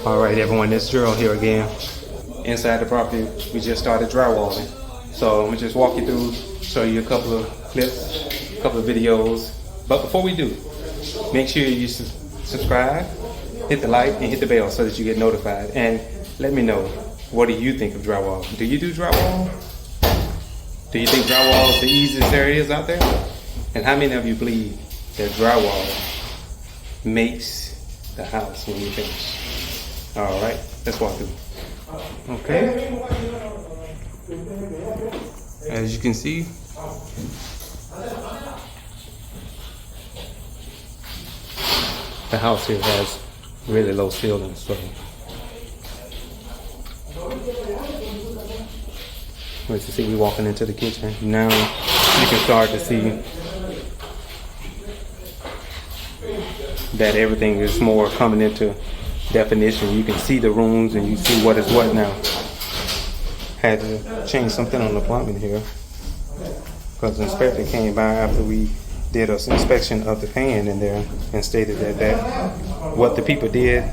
All right, everyone, this is Gerald here again. Inside the property, we just started drywalling. So I'm gonna just walk you through, show you a couple of clips, a couple of videos. But before we do, make sure you subscribe, hit the like, and hit the bell so that you get notified. And let me know, what do you think of drywall? Do you do drywall? Do you think drywall is the easiest areas out there? And how many of you believe that drywall makes the house when you finish? All right, let's walk through. Okay. As you can see, the house here has really low ceilings, so let's see, we're walking into the kitchen. Now you can start to see that everything is more coming into definition. You can see the rooms and you see what is what now. Had to change something on the plumbing here because the inspector came by after we did an inspection of the pan in there and stated that what the people did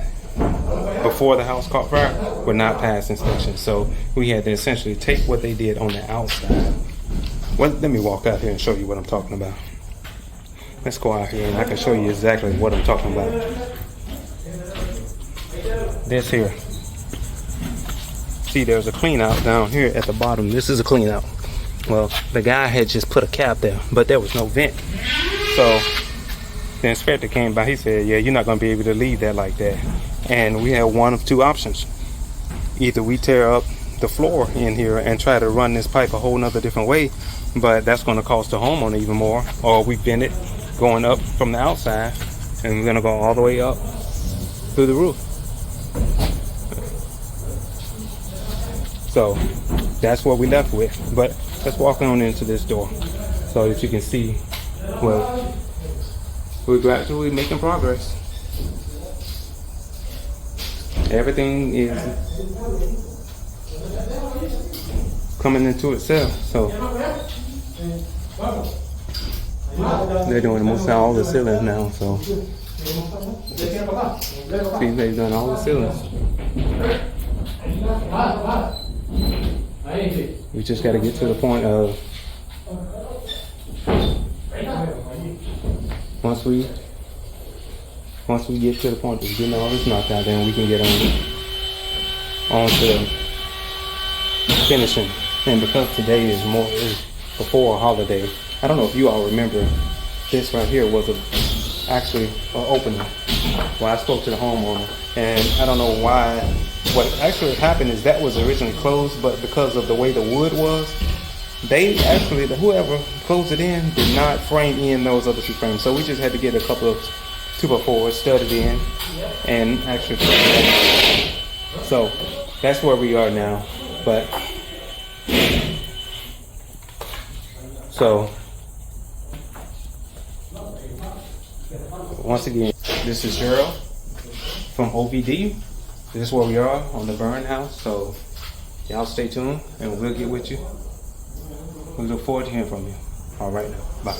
before the house caught fire would not pass inspection. So we had to essentially take what they did on the outside. Well, let me walk out here and show you what I'm talking about. Let's go out here and I can show you exactly what I'm talking about. This here. See, there's a clean out down here at the bottom. This is a clean out. Well, the guy had just put a cap there, but there was no vent. So the inspector came by. He said, yeah, you're not going to be able to leave that like that. And we have one of two options. Either we tear up the floor in here and try to run this pipe a whole nother different way, but that's going to cost the homeowner even more, or we bend it going up from the outside and we're going to go all the way up through the roof. So that's what we left with. But let's walk on into this door so that you can see, well, we're gradually making progress. Everything is coming into itself. So they're doing most of all the ceilings now. So see, they've done all the ceilings. We just got to get to the point of once we get to the point of getting all this knocked out, then we can get on to finishing. And because today is before a holiday, I don't know if you all remember, this right here was actually an opening. Well, I spoke to the homeowner, and I don't know why. What actually happened is that was originally closed, but because of the way the wood was, they actually, whoever closed it in, did not frame in those other two frames. So we just had to get a couple of 2x4s studded in and actually. So that's where we are now. But so once again, this is Gerald from OVD. This is where we are on the burn house, so y'all stay tuned and we'll get with you. We look forward to hearing from you. All right now, bye.